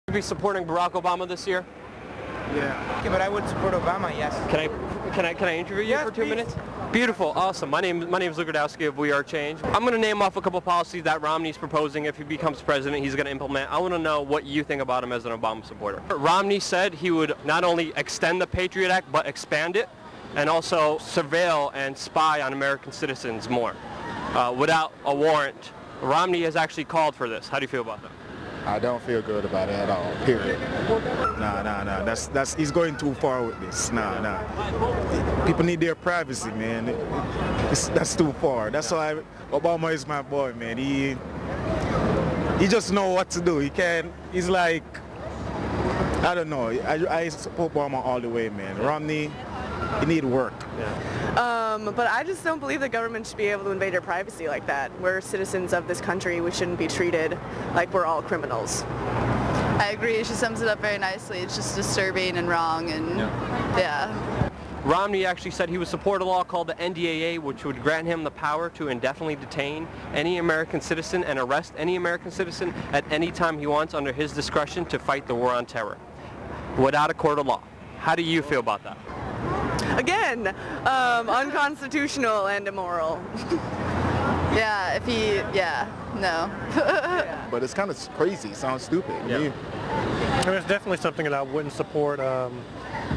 Would you be supporting Barack Obama this year? Yeah. Okay, but I would support Obama, yes. Can I interview you Yes, for 2 please. minutes? Beautiful, awesome. My name is Luke Radowski of We Are Change. I'm going to name off a couple policies that Romney's proposing if he becomes president he's going to implement. I want to know what you think about him as an Obama supporter. Romney said he would not only extend the Patriot Act but expand it and also surveil and spy on American citizens more without a warrant. Romney has actually called for this. How do you feel about that? I don't feel good about it at all, period. Nah. He's going too far with this. Nah. People need their privacy, man. That's too far. That's why Obama is my boy, man. He just know what to do. He's like, I don't know. I support Obama all the way, man. Romney, he need work. But I just don't believe the government should be able to invade your privacy like that. We're citizens of this country. We shouldn't be treated like we're all criminals. I agree. She sums it up very nicely. It's just disturbing and wrong, and yeah. Romney actually said he would support a law called the NDAA, which would grant him the power to indefinitely detain any American citizen and arrest any American citizen at any time he wants under his discretion to fight the war on terror without a court of law. How do you feel about that? Again, unconstitutional and immoral. No. But it's kind of crazy. It sounds stupid. Yeah. It's definitely something that I wouldn't support.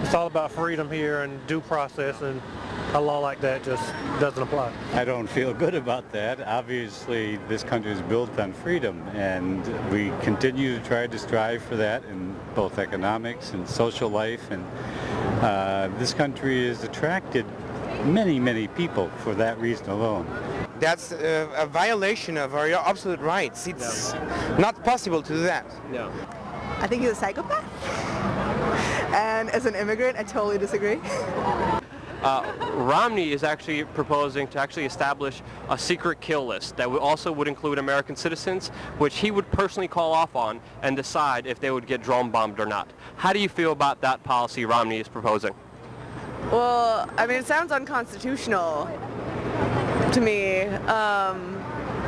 It's all about freedom here and due process, and a law like that just doesn't apply. I don't feel good about that. Obviously, this country is built on freedom, and we continue to try to strive for that in both economics and social life. And this country has attracted many people for that reason alone. That's a violation of our absolute rights. It's not possible to do that. No. I think he's a psychopath. And as an immigrant, I totally disagree. Romney is actually proposing to actually establish a secret kill list that also would include American citizens, which he would personally call off on and decide if they would get drone bombed or not. How do you feel about that policy Romney is proposing? Well, I mean, it sounds unconstitutional to me,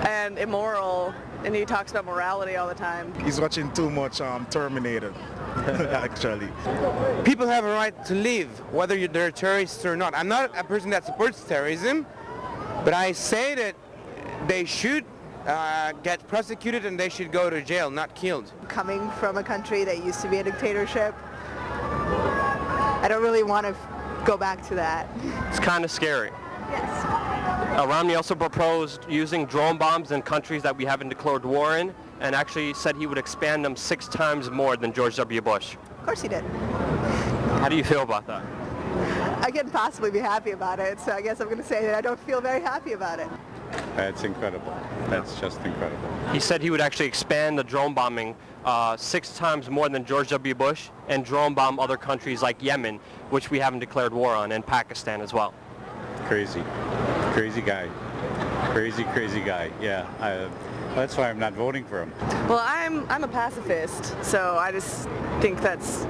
and immoral, and he talks about morality all the time. He's watching too much Terminator, actually. People have a right to live, whether they're terrorists or not. I'm not a person that supports terrorism, but I say that they should get prosecuted and they should go to jail, not killed. Coming from a country that used to be a dictatorship, I don't really want to go back to that. It's kind of scary. Yes. Romney also proposed using drone bombs in countries that we haven't declared war in, and actually said he would expand them 6 times more than George W. Bush. Of course he did. How do you feel about that? I can't possibly be happy about it, so I guess I'm going to say that I don't feel very happy about it. That's incredible. That's just incredible. He said he would actually expand the drone bombing 6 times more than George W. Bush and drone bomb other countries like Yemen, which we haven't declared war on, and Pakistan as well. Crazy guy. Crazy guy. Yeah. That's why I'm not voting for him. Well, I'm a pacifist, so I just think that's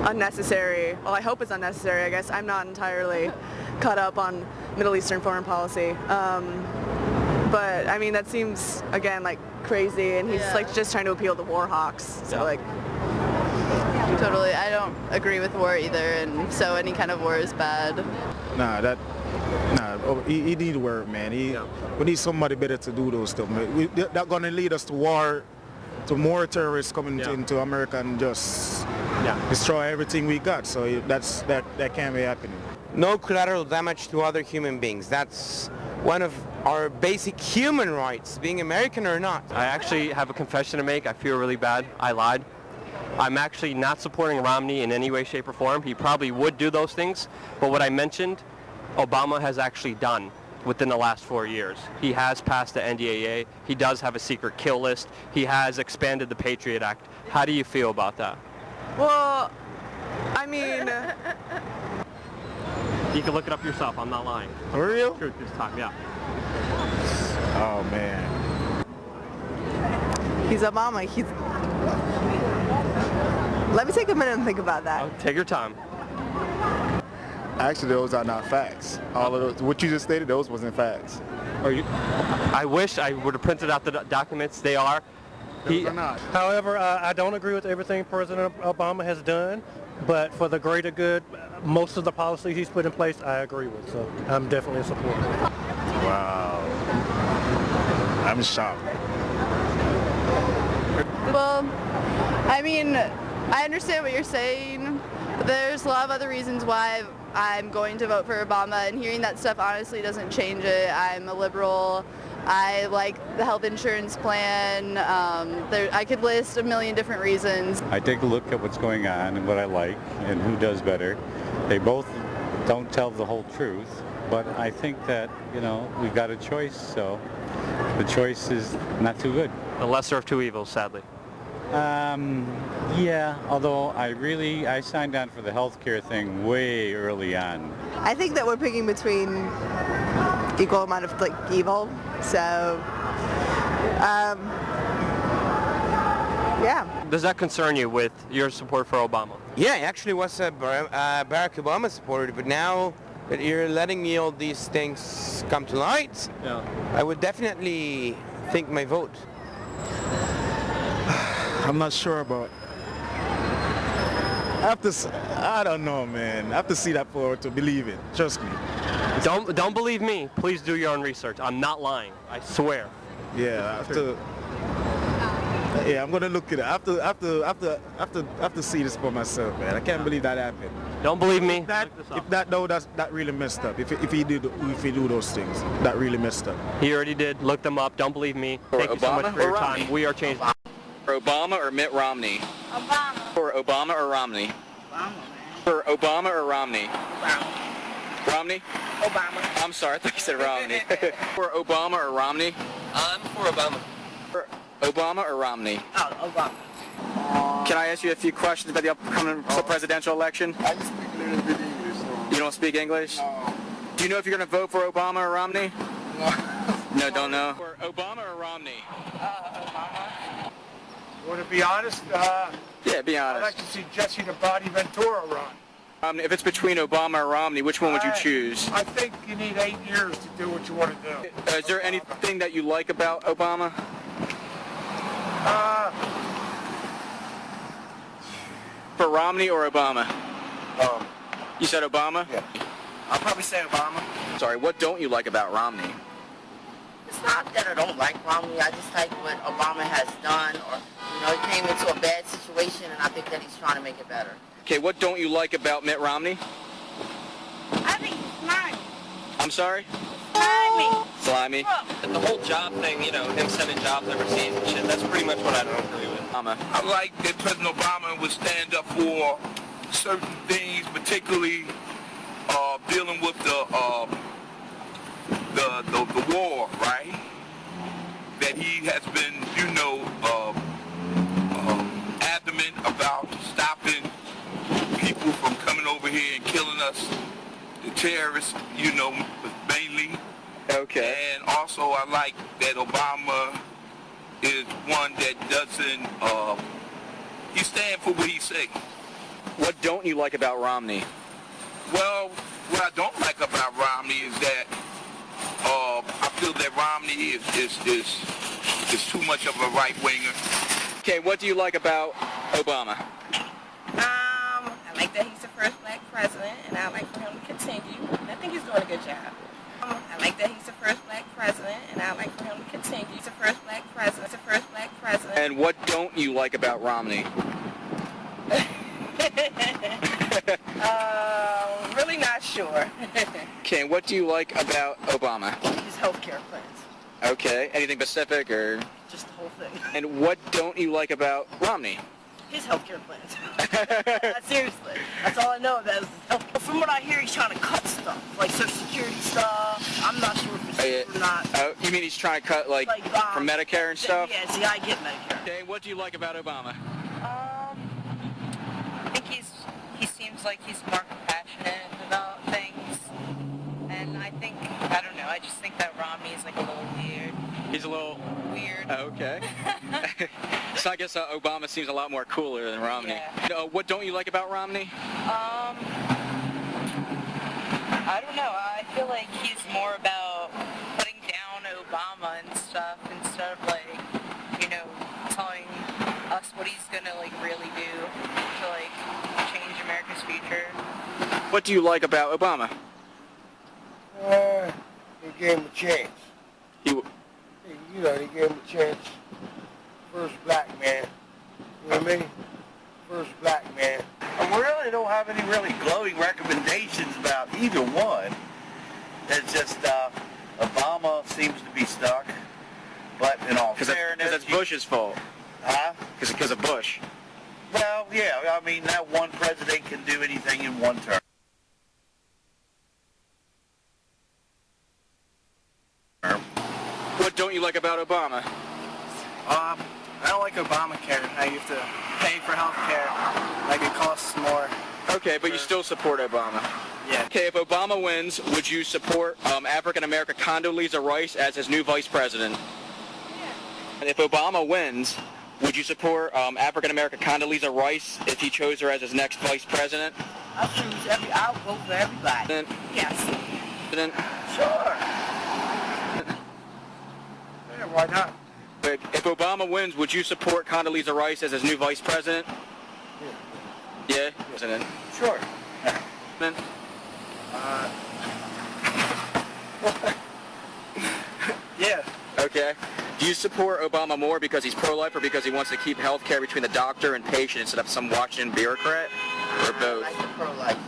unnecessary. Well, I hope it's unnecessary, I guess. I'm not entirely caught up on Middle Eastern foreign policy. But, I mean, that seems, again, like crazy, and he's like just trying to appeal to war hawks. So, like... Totally. I don't agree with war either, and so any kind of war is bad. He need work, man. We need somebody better to do those stuff. That's going to lead us to war, to more terrorists coming into America and just destroy everything we got. So that can't be happening. No collateral damage to other human beings. That's one of our basic human rights, being American or not. I actually have a confession to make. I feel really bad. I lied. I'm actually not supporting Romney in any way, shape, or form. He probably would do those things, but what I mentioned, Obama has actually done within the last 4 years. He has passed the NDAA. He does have a secret kill list. He has expanded the Patriot Act. How do you feel about that? Well, I mean... You can look it up yourself. I'm not lying. For real? Truth this time, yeah. Oh, man. He's Obama. Let me take a minute and think about that. Take your time. Actually, those are not facts. All of those, what you just stated, those wasn't facts. I wish I would have printed out the documents. They are. Those are not. However, I don't agree with everything President Obama has done, but for the greater good, most of the policies he's put in place, I agree with. So I'm definitely a supporter. Wow. I'm shocked. Well, I mean, I understand what you're saying, but there's a lot of other reasons why I'm going to vote for Obama, and hearing that stuff honestly doesn't change it. I'm a liberal. I like the health insurance plan. I could list a million different reasons. I take a look at what's going on and what I like and who does better. They both don't tell the whole truth, but I think that, we've got a choice, so the choice is not too good. The lesser of two evils, sadly. Yeah, although I signed on for the healthcare thing way early on. I think that we're picking between equal amount of evil. So, yeah. Does that concern you with your support for Obama? Yeah, I actually was a Barack Obama supporter, but now that you're letting me all these things come to light, I would definitely think my vote. I'm not sure about. I don't know, man. I have to see that for to believe it. Trust me. Don't believe me. Please do your own research. I'm not lying. I swear. Yeah, I have to. Yeah, I'm gonna look at it. I have to see this for myself, man. I can't believe that happened. Don't believe me. That really messed up. If he do those things, that really messed up. He already did. Look them up. Don't believe me. Thank you so much for your time. We are changed. For Obama or Mitt Romney? Obama. For Obama or Romney? Obama, man. For Obama or Romney? Obama. Romney? Obama. I'm sorry, I thought you said Romney. For Obama or Romney? I'm for Obama. For Obama or Romney? Oh, Obama. Can I ask you a few questions about the upcoming presidential election? I just speak a little bit English. So. You don't speak English? No. Do you know if you're going to vote for Obama or Romney? No. No, don't know. For Obama or Romney? Obama. Want to be honest? Yeah, be I'd like honest. to see Jesse the Body Ventura run. If it's between Obama or Romney, which one would you choose? I think you need 8 years to do what you want to do. Is there anything that you like about Obama? For Romney or Obama? You said Obama? Yeah. I'll probably say Obama. Sorry, what don't you like about Romney? It's not that I don't like Romney. I just like what Obama has done, or he came into a bad situation, and I think that he's trying to make it better. Okay, what don't you like about Mitt Romney? I think he's slimy. I'm sorry? Slimy. Slimy? The whole job thing, him sending jobs overseas and shit, that's pretty much what I don't agree with. Obama. I like that President Obama would stand up for certain things, particularly dealing with the war, right? That he has been, adamant about stopping people from coming over here and killing us, the terrorists, mainly. Okay. And also I like that Obama is one that doesn't, he stand for what he say. What don't you like about Romney? Well, what I don't like about Romney is that I feel that Romney is too much of a right-winger. Okay, what do you like about Obama? I like that he's the first black president, and I like for him to continue. And I think he's doing a good job. I like that he's the first black president, and I like for him to continue. He's the first black president. The first black president. And what don't you like about Romney? Really not sure. Okay, and what do you like about Obama? His healthcare plans. Okay, anything specific or? Just the whole thing. And what don't you like about Romney? His healthcare plans. Seriously, that's all I know about his healthcare. From what I hear, he's trying to cut stuff, like Social Security stuff. I'm not sure if it's true or not. Oh, you mean he's trying to cut, from Medicare and stuff? Yeah, see, I get Medicare. Okay, what do you like about Obama? I think he seems like he's more compassionate about things, and I don't know, I just think that Romney is like a little weird. He's a little weird. Okay. So I guess Obama seems a lot more cooler than Romney. Yeah. What don't you like about Romney? I don't know. I feel like he's more about putting down Obama and stuff instead of telling us what he's gonna like really do to like change America's future. What do you like about Obama? He gave him a chance. He He gave him a chance. First black man. You know what I mean? First black man. We really don't have any really glowing recommendations about either one. It's just Obama seems to be stuck. But in all fairness, because that's Bush's fault. Huh? Because of Bush. Well, yeah. I mean, that one president can do anything in one term. What don't you like about Obama? I don't like Obamacare. I have to pay for health care. Like it costs more. Okay, but you still support Obama. Yeah. Okay, if Obama wins, would you support African-American Condoleezza Rice as his new vice president? And if Obama wins, would you support African-American Condoleezza Rice if he chose her as his next vice president? I'll vote for everybody. Yes. Sure. Yeah, why not? But if Obama wins, would you support Condoleezza Rice as his new vice president? Yeah? President. Sure. Then? Yeah. Okay. Do you support Obama more because he's pro-life or because he wants to keep health care between the doctor and patient instead of some Washington bureaucrat? Or both? I like the pro-life.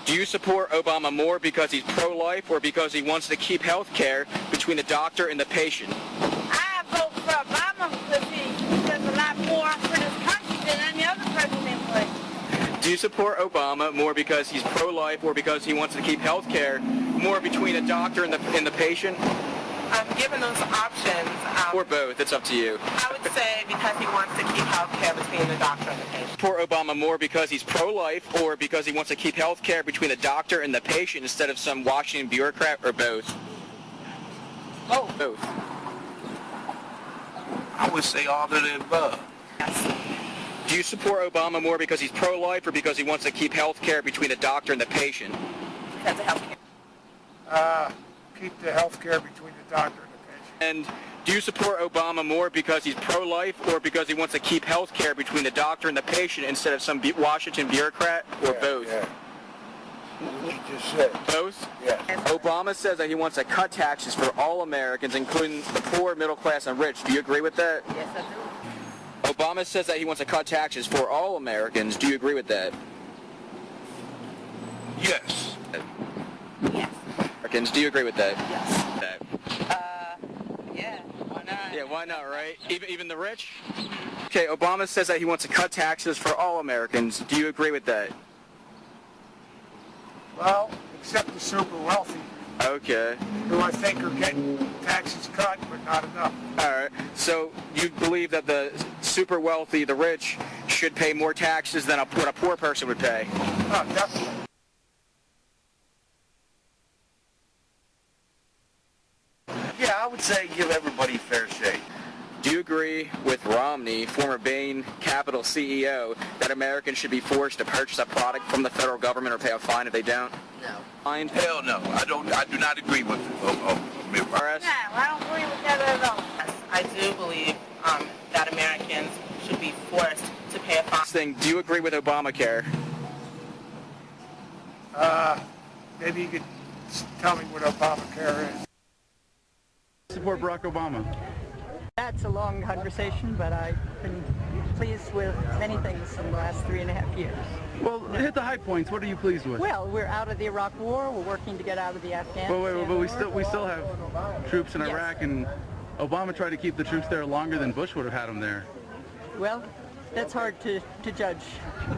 Do you support Obama more because he's pro-life or because he wants to keep health care between the doctor and the patient? I vote for Obama because he does a lot more for this country than any other president would. Do you support Obama more because he's pro-life or because he wants to keep health care more between the doctor and the patient? Given those options, Or both, it's up to you. I would say because he wants to keep health care between the doctor and the patient. Support Obama more because he's pro-life or because he wants to keep health care between the doctor and the patient instead of some Washington bureaucrat, or both? Both. I would say all of the above. Do you support Obama more because he's pro-life or because he wants to keep health care between the doctor and the patient? Because of health care. Keep the health care between the doctor and the patient. And do you support Obama more because he's pro-life or because he wants to keep health care between the doctor and the patient instead of some Washington bureaucrat, or both? Yeah. What you just said. Both? Yeah. Obama says that he wants to cut taxes for all Americans, including the poor, middle class, and rich. Do you agree with that? Yes, I do. Obama says that he wants to cut taxes for all Americans. Do you agree with that? Yes. Yes. Americans, do you agree with that? Yes. Yeah, why not? Yeah, why not, right? Even the rich? Okay, Obama says that he wants to cut taxes for all Americans. Do you agree with that? Well, except the super wealthy, Okay. who I think are getting taxes cut, but not enough. All right. So you believe that the super wealthy, the rich, should pay more taxes than what a poor person would pay? Oh, definitely. Yeah, I would say give everybody fair shake. Do you agree with Romney, former Bain Capital CEO, that Americans should be forced to purchase a product from the federal government or pay a fine if they don't? No. Fine? Hell no. I do not agree with Mitt Romney. RS? No, I don't agree with that at all. Yes, I do believe that Americans should be forced to pay a fine. Last thing, do you agree with Obamacare? Maybe you could tell me what Obamacare is. Support Barack Obama. That's a long conversation, but I've been pleased with many things in the last 3.5 years. Well, hit the high points. What are you pleased with? Well, we're out of the Iraq War. We're working to get out of the Afghanistan But we still have troops in Yes. Iraq, and Obama tried to keep the troops there longer than Bush would have had them there. Well, that's hard to judge.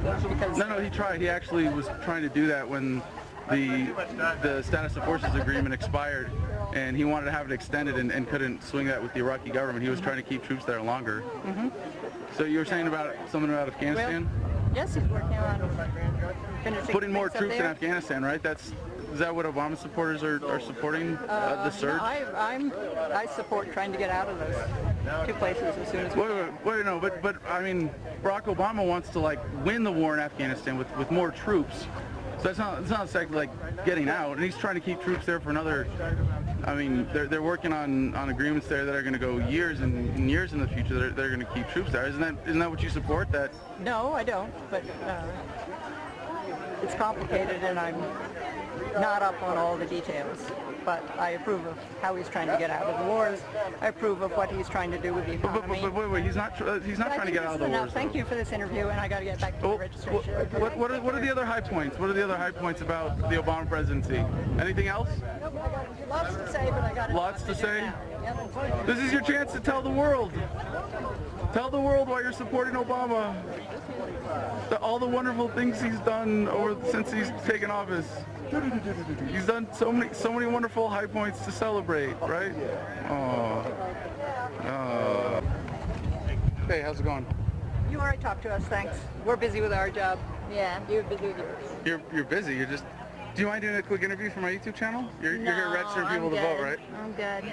Because No, he tried. He actually was trying to do that when the status of forces agreement expired, and he wanted to have it extended and couldn't swing that with the Iraqi government. He was trying to keep troops there longer. So you were saying something about Afghanistan? Well, yes, he's working on finishing Putting more things up troops in there. Afghanistan, right? Is that what Obama supporters are supporting, the surge? No, I support trying to get out of those two places as soon as we can. Wait, no, but I mean, Barack Obama wants to win the war in Afghanistan with more troops. So it's not exactly like getting out, and he's trying to keep troops there for another I mean, they're working on agreements there that are going to go years and years in the future. They're going to keep troops there. Isn't that what you support? That? No, I don't, but it's complicated and I'm not up on all the details. But I approve of how he's trying to get out of the wars. I approve of what he's trying to do with the economy. But wait, he's not trying to get out of the wars. Thank you for this interview, and I got to get back to the registration. What are the other high points? What are the other high points about the Obama presidency? Anything else? Lots to say, but I got Lots to say? This is your chance to tell the world. Tell the world why you're supporting Obama. All the wonderful things he's done since he's taken office. He's done so many wonderful high points to celebrate, right? Hey, how's it going? You already talked to us, thanks. We're busy with our job. Yeah, you're busy with yours. You're busy. Do you mind doing a quick interview for my YouTube channel? You're here registering people to vote, right? I'm good.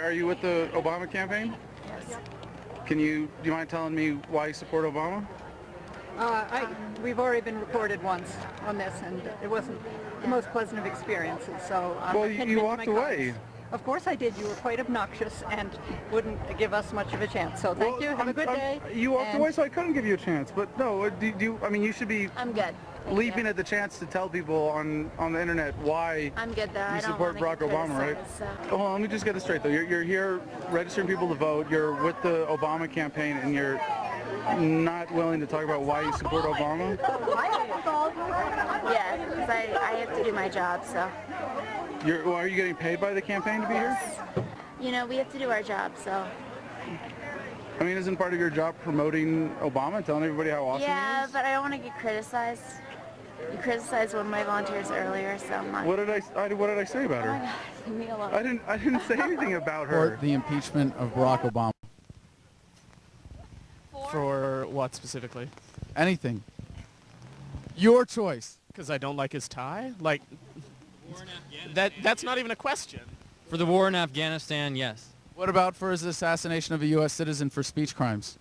Are you with the Obama campaign? Yes. Do you mind telling me why you support Obama? We've already been recorded once on this, and it wasn't the most pleasant of experiences. So well, you walked away. Of course I did. You were quite obnoxious and wouldn't give us much of a chance. So thank you. Have a good day. You walked away, so I couldn't give you a chance. But no, I mean, you should be. I'm good. Leaping at the chance to tell people on the internet why I'm good though. you support Barack Obama, right? So. Hold on, let me just get this straight though. You're here registering people to vote. You're with the Obama campaign, and you're not willing to talk about why you support Obama? Yeah, because I have to do my job, so. Are you getting paid by the campaign to be here? You know, we have to do our job, so. I mean, isn't part of your job promoting Obama, telling everybody how awesome he is? Yeah, but I don't want to get criticized. You criticized one of my volunteers earlier, so I'm not. What did I say about her? Oh my God, leave me alone. I didn't say anything about her. Or the impeachment of Barack Obama. For what specifically? Anything. Your choice. Because I don't like his tie? Like, that's not even a question. For the war in Afghanistan, yes. What about for his assassination of a U.S. citizen for speech crimes?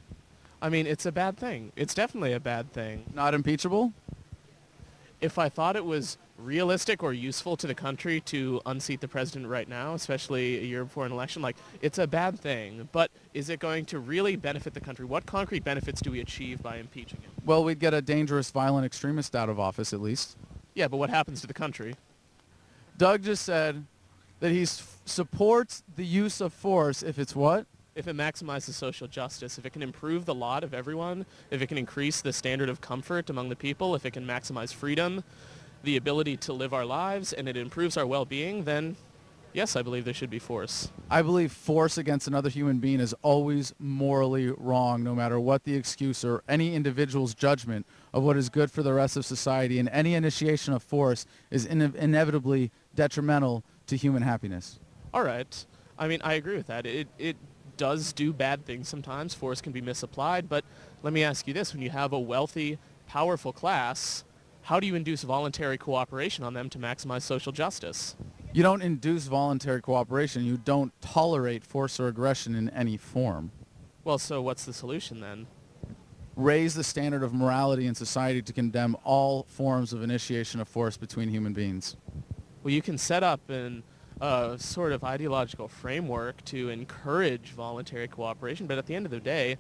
I mean, it's a bad thing. It's definitely a bad thing. Not impeachable? If I thought it was realistic or useful to the country to unseat the president right now, especially a year before an election, like, it's a bad thing. But is it going to really benefit the country? What concrete benefits do we achieve by impeaching him? Well, we'd get a dangerous, violent extremist out of office, at least. Yeah, but what happens to the country? Doug just said that he supports the use of force if it's what? If it maximizes social justice, if it can improve the lot of everyone, if it can increase the standard of comfort among the people, if it can maximize freedom, the ability to live our lives, and it improves our well-being, then yes, I believe there should be force. I believe force against another human being is always morally wrong, no matter what the excuse or any individual's judgment of what is good for the rest of society, and any initiation of force is inevitably detrimental to human happiness. All right. I mean, I agree with that. It does do bad things sometimes. Force can be misapplied, but let me ask you this. When you have a wealthy, powerful class, how do you induce voluntary cooperation on them to maximize social justice? You don't induce voluntary cooperation. You don't tolerate force or aggression in any form. Well, so what's the solution then? Raise the standard of morality in society to condemn all forms of initiation of force between human beings. Well, you can set up a sort of ideological framework to encourage voluntary cooperation, but at the end of the day,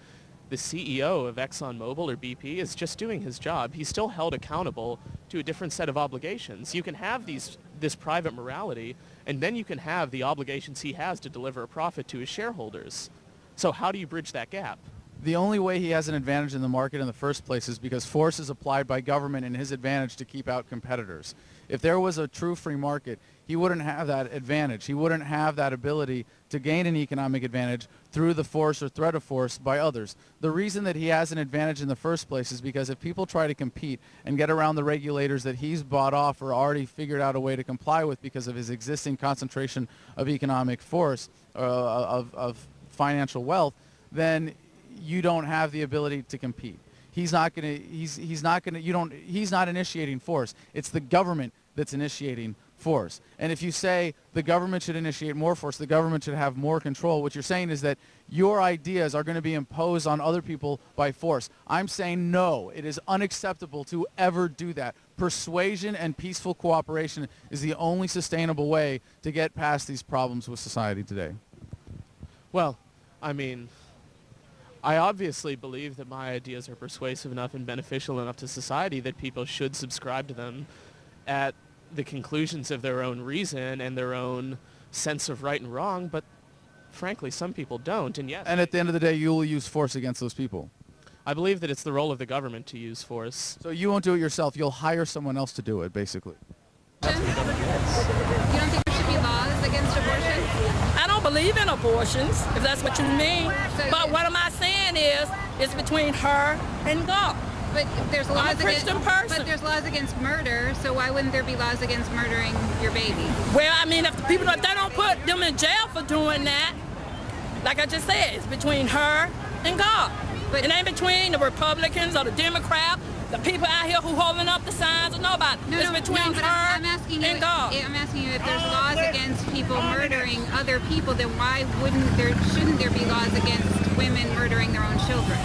the CEO of ExxonMobil or BP is just doing his job. He's still held accountable to a different set of obligations. You can have this private morality, and then you can have the obligations he has to deliver a profit to his shareholders. So how do you bridge that gap? The only way he has an advantage in the market in the first place is because force is applied by government in his advantage to keep out competitors. If there was a true free market, he wouldn't have that advantage. He wouldn't have that ability to gain an economic advantage through the force or threat of force by others. The reason that he has an advantage in the first place is because if people try to compete and get around the regulators that he's bought off or already figured out a way to comply with because of his existing concentration of economic force, of financial wealth, then you don't have the ability to compete. He's not initiating force. It's the government that's initiating force. And if you say the government should initiate more force, the government should have more control, what you're saying is that your ideas are going to be imposed on other people by force. I'm saying no, it is unacceptable to ever do that. Persuasion and peaceful cooperation is the only sustainable way to get past these problems with society today. Well, I mean, I obviously believe that my ideas are persuasive enough and beneficial enough to society that people should subscribe to them at the conclusions of their own reason and their own sense of right and wrong, but frankly, some people don't, and yes. And at the end of the day, you will use force against those people. I believe that it's the role of the government to use force. So you won't do it yourself, you'll hire someone else to do it, basically. You don't think there should be laws against abortion? I don't believe in abortions, if that's what you mean. But what am I saying is, it's between her and God. But there's laws I'm a Christian person. But there's laws against murder, so why wouldn't there be laws against murdering your baby? Well, I mean, if the people, if they don't put them in jail for doing that, like I just said, it's between her and God. But it ain't between the Republicans or the Democrats, the people out here who holding up the signs, or nobody. It's between her I'm asking you, and God. I'm asking you if there's laws against people murdering other people, then why shouldn't there be laws against women murdering their own children?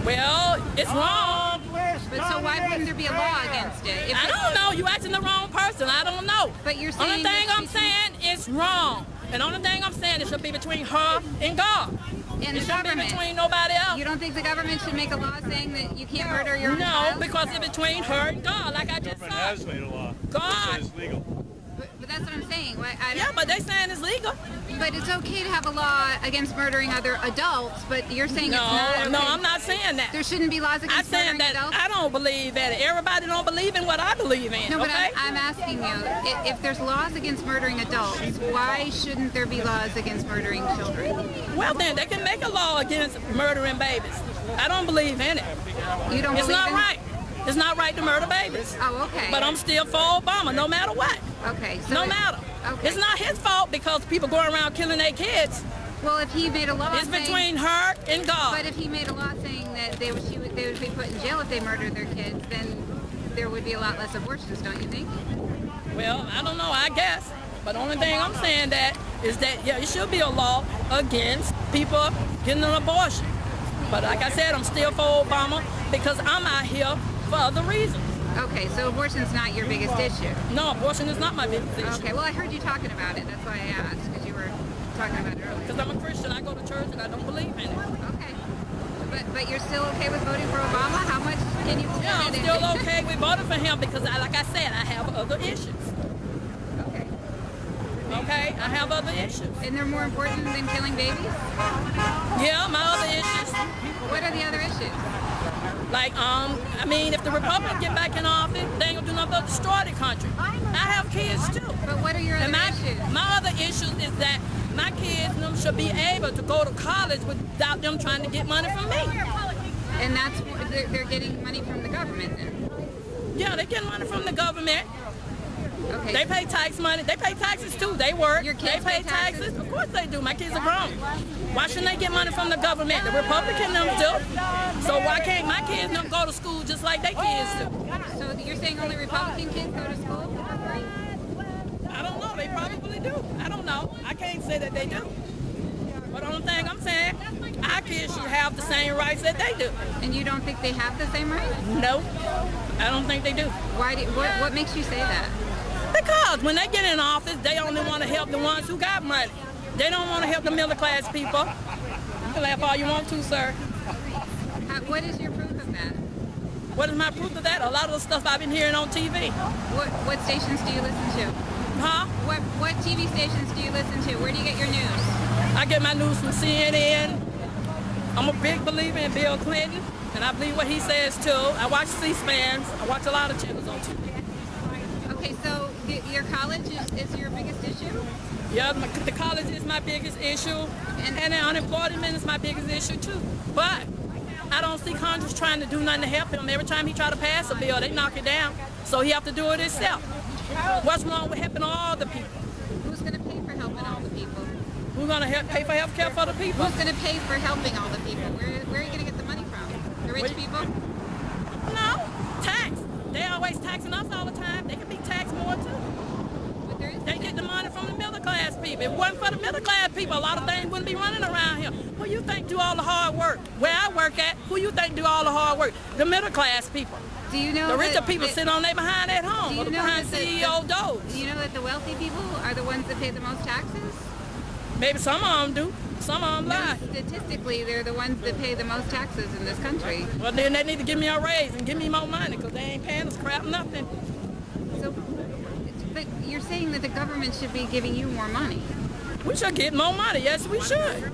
Well, it's wrong. But so why wouldn't there be a law against it? I don't know. You asking the wrong person. I don't know. But you're saying only thing I'm saying is wrong. And only thing I'm saying it should be between her and God. And it the shouldn't government. be between nobody else. You don't think the government should make a law saying that you can't murder your own child? No, because it's between her and God, like I just said. Has made a law. God. It's legal. But that's what I'm saying. Yeah, but they saying it's legal. But it's okay to have a law against murdering other adults, but you're saying it's not okay. No, I'm not saying that. There shouldn't be laws against murdering adults? I don't believe that. Everybody don't believe in what I believe in, No, but okay? I'm asking you, if there's laws against murdering adults, why shouldn't there be laws against murdering children? Well, then, they can make a law against murdering babies. I don't believe in it. You don't It's believe not in right. It's not right to murder babies. Oh, okay. But I'm still for Obama, no matter what. Okay. So no matter. Okay. It's not his fault because people going around killing their kids. Well, if he made a law it's between her and God. But if he made a law saying that they would be put in jail if they murdered their kids, then there would be a lot less abortions, don't you think? Well, I don't know, I guess. But the only thing I'm saying is that, yeah, it should be a law against people getting an abortion. But like I said, I'm still for Obama because I'm out here for other reasons. Okay, so abortion's not your biggest issue? No, abortion is not my biggest issue. Okay, well, I heard you talking about it. That's why I asked, because you were talking about it earlier. Because I'm a Christian. I go to church and I don't believe in it. Okay. But you're still okay with voting for Obama? How much can you... Yeah, I'm still okay with voting for him because, like I said, I have other issues. Okay. Okay, I have other issues. And they're more important than killing babies? Yeah, my other issues. What are the other issues? Like, I mean, if the Republicans get back in office, they ain't gonna do nothing but destroy the country. I have kids too. But what are your other issues? My other issues is that my kids them should be able to go to college without them trying to get money from me. And that's they're getting money from the government then? Yeah, they're getting money from the government. Okay. They pay tax money. They pay taxes too. They work. Your kids they pay taxes. Of course they do. My kids are grown. Why shouldn't they get money from the government? The Republican them do. So why can't my kids them go to school just like their kids do? So you're saying only Republican kids go to school? I don't know. They probably do. I don't know. I can't say that they do. But the only thing I'm saying, our kids should have the same rights that they do. And you don't think they have the same rights? No, I don't think they do. Why? What makes you say that? Because when they get in office, they only want to help the ones who got money. They don't want to help the middle class people. You can laugh all you want to, sir. What is your proof of that? What is my proof of that? A lot of the stuff I've been hearing on TV. What stations do you listen to? Huh? What TV stations do you listen to? Where do you get your news? I get my news from CNN. I'm a big believer in Bill Clinton, and I believe what he says too. I watch C-SPANs. I watch a lot of channels on TV. Okay, so your college is your biggest issue? Yeah, the college is my biggest issue, and the unemployment is my biggest issue too. But I don't see Congress trying to do nothing to help him. Every time he try to pass a bill, they knock it down. So he have to do it himself. What's wrong with helping all the people? Who's going to pay for helping all the people? Who's going to pay for health care for the people? Who's going to pay for helping all the people? Where are you going to get the money from? The rich people? No, tax. They always taxing us all the time. They can be taxed more too. But people. If it wasn't for the middle class people, a lot of things wouldn't be running around here. Who you think do all the hard work? Where I work at, who you think do all the hard work? The middle class people. Do you know the richer that, people sit on their behind at home, or behind CEO doors. Do you know that the wealthy people are the ones that pay the most taxes? Maybe some of them do. Some of them lie. Statistically, they're the ones that pay the most taxes in this country. Well, then they need to give me a raise and give me more money, because they ain't paying us crap nothing. So, but you're saying that the government should be giving you more money. We should get more money. Yes, we should.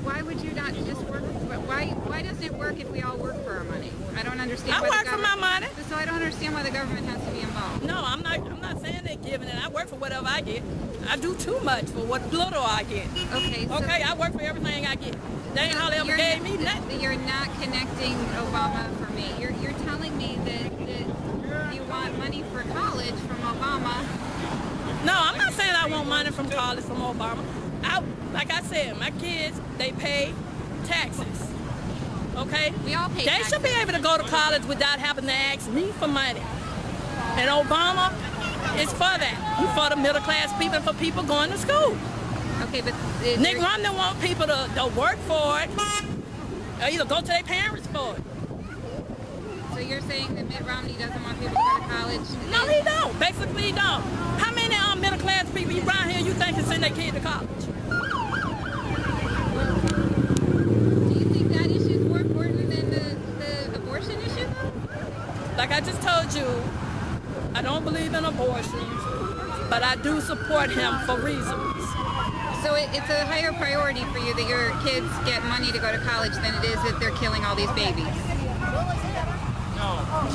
Why would you not just work? Why doesn't it work if we all work for our money? I don't understand. I work for my money. So I don't understand why the government has to be involved. No, I'm not saying they're giving it. I work for whatever I get. I do too much for what little I get. Okay. Okay, I work for everything I get. They ain't hardly ever gave me nothing. You're not connecting Obama for me. You're telling me that you want money for college from Obama. No, I'm not saying I want money from college from Obama. Like I said, my kids, they pay taxes. Okay? We all pay taxes. They should be able to go to college without having to ask me for money. And Obama is for that. He's for the middle class people and for people going to school. Okay, but Nick Romney want people to work for it, or either go to their parents for it. So you're saying that Mitt Romney doesn't want people to go to college? No, he don't. Basically, he don't. How many middle class people around here you think can send their kid to college? Do you think that issue is more important than the abortion issue, though? Like I just told you, I don't believe in abortion, but I do support him for reasons. So it's a higher priority for you that your kids get money to go to college than it is that they're killing all these babies?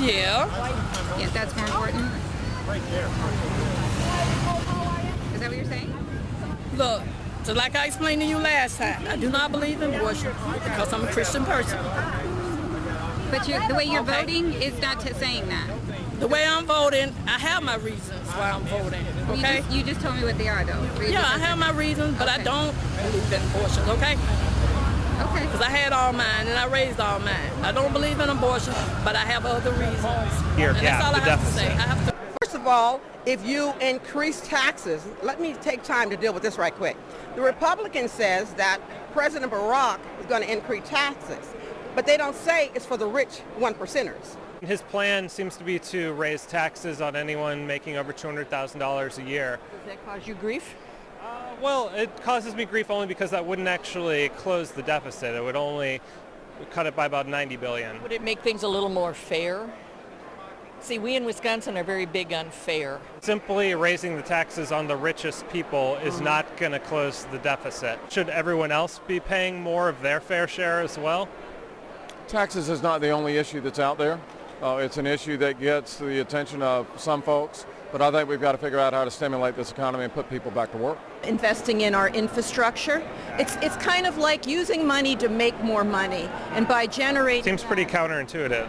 Yeah. Yeah, that's more important? Right there. Is that what you're saying? Look, so like I explained to you last time, I do not believe in abortion because I'm a Christian person. But the way you're voting is not saying that. The way I'm voting, I have my reasons why I'm voting, okay? You just told me what they are, though. Yeah, I have my reasons, but I don't believe in abortion, okay? Okay. Because I had all mine, and I raised all mine. I don't believe in abortion, but I have other reasons. Here, and that's all I have to say. I have to. First of all, if you increase taxes, let me take time to deal with this right quick. The Republican says that President Barack is going to increase taxes, but they don't say it's for the rich one percenters. His plan seems to be to raise taxes on anyone making over $200,000 a year. Does that cause you grief? Well, it causes me grief only because that wouldn't actually close the deficit. It would only cut it by about $90 billion. Would it make things a little more fair? See, we in Wisconsin are very big on fair. Simply raising the taxes on the richest people is not going to close the deficit. Should everyone else be paying more of their fair share as well? Taxes is not the only issue that's out there. It's an issue that gets the attention of some folks, but I think we've got to figure out how to stimulate this economy and put people back to work. Investing in our infrastructure. It's kind of like using money to make more money, and by generating... Seems pretty counterintuitive.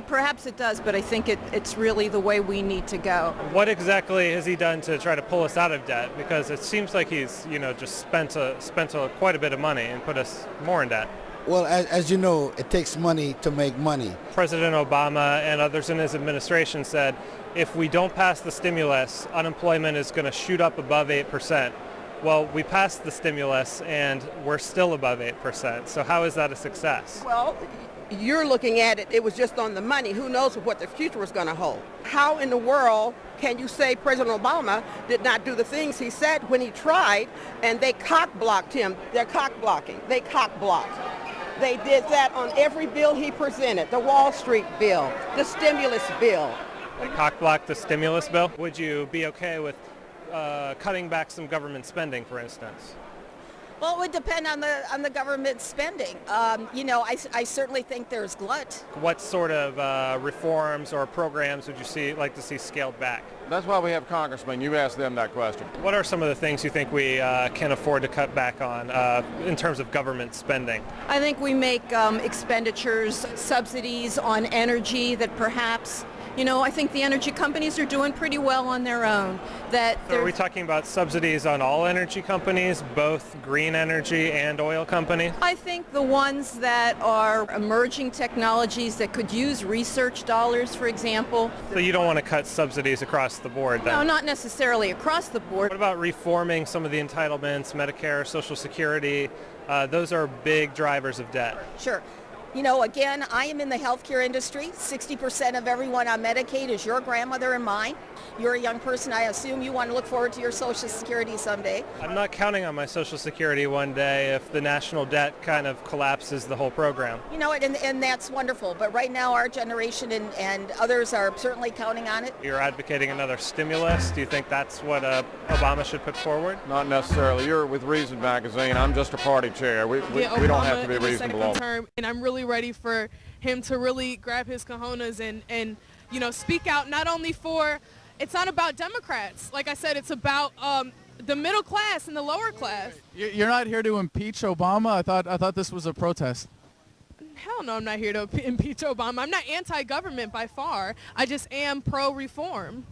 Perhaps it does, but I think it's really the way we need to go. What exactly has he done to try to pull us out of debt? Because it seems like he's, just spent quite a bit of money and put us more in debt. Well, as you know, it takes money to make money. President Obama and others in his administration said, if we don't pass the stimulus, unemployment is going to shoot up above 8%. Well, we passed the stimulus and we're still above 8%. So how is that a success? Well, you're looking at it was just on the money. Who knows what the future is going to hold? How in the world can you say President Obama did not do the things he said when he tried, and they cock-blocked him? They're cock-blocking. They cock-blocked. They did that on every bill he presented, the Wall Street bill, the stimulus bill. They cock-blocked the stimulus bill? Would you be okay with cutting back some government spending, for instance? Well, it would depend on the government spending. I certainly think there's glut. What sort of reforms or programs would you like to see scaled back? That's why we have congressmen. You ask them that question. What are some of the things you think we can afford to cut back on in terms of government spending? I think we make expenditures, subsidies on energy that perhaps You know, I think the energy companies are doing pretty well on their own. So are we talking about subsidies on all energy companies, both green energy and oil companies? I think the ones that are emerging technologies that could use research dollars, for example. So you don't want to cut subsidies across the board then? No, not necessarily across the board. What about reforming some of the entitlements, Medicare, Social Security? Those are big drivers of debt. Sure. You know, again, I am in the healthcare industry. 60% of everyone on Medicaid is your grandmother and mine. You're a young person. I assume you want to look forward to your Social Security someday. I'm not counting on my Social Security one day if the national debt kind of collapses the whole program. You know, and that's wonderful. But right now, our generation and others are certainly counting on it. You're advocating another stimulus. Do you think that's what Obama should put forward? Not necessarily. You're with Reason Magazine. I'm just a party chair. We don't have to be reasonable. Term, and I'm really ready for him to really grab his cojones and you know, speak out not only for, it's not about Democrats. Like I said, it's about the middle class and the lower class. You're not here to impeach Obama? I thought this was a protest. Hell no, I'm not here to impeach Obama. I'm not anti-government by far. I just am pro-reform.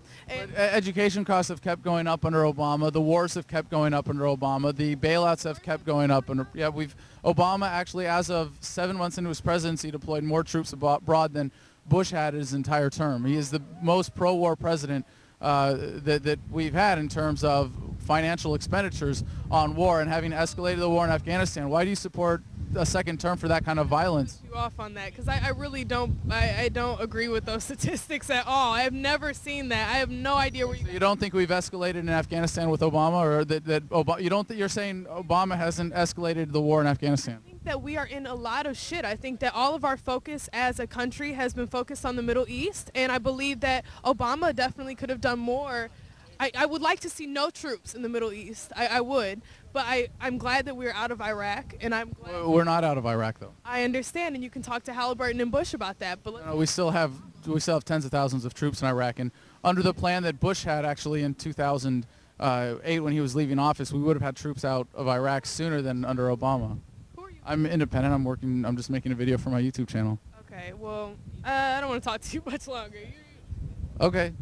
Education costs have kept going up under Obama. The wars have kept going up under Obama. The bailouts have kept going up. Obama actually, as of 7 months into his presidency, deployed more troops abroad than Bush had his entire term. He is the most pro-war president that we've had in terms of financial expenditures on war and having escalated the war in Afghanistan. Why do you support a second term for that kind of violence? You off on that because I really don't. I don't agree with those statistics at all. I have never seen that. I have no idea where you don't think we've escalated in Afghanistan with Obama, or that Obama, you don't think you're saying Obama hasn't escalated the war in Afghanistan? I think that we are in a lot of shit. I think that all of our focus as a country has been focused on the Middle East, and I believe that Obama definitely could have done more. I would like to see no troops in the Middle East. I would. But I'm glad that we're out of Iraq, and I'm glad we're not out of Iraq, though. I understand, and you can talk to Halliburton and Bush about that. But we still have tens of thousands of troops in Iraq, and under the plan that Bush had actually in 2008 when he was leaving office, we would have had troops out of Iraq sooner than under Obama. Who are you? I'm independent. I'm just making a video for my YouTube channel. Okay. Well, I don't want to talk to you much longer. Okay.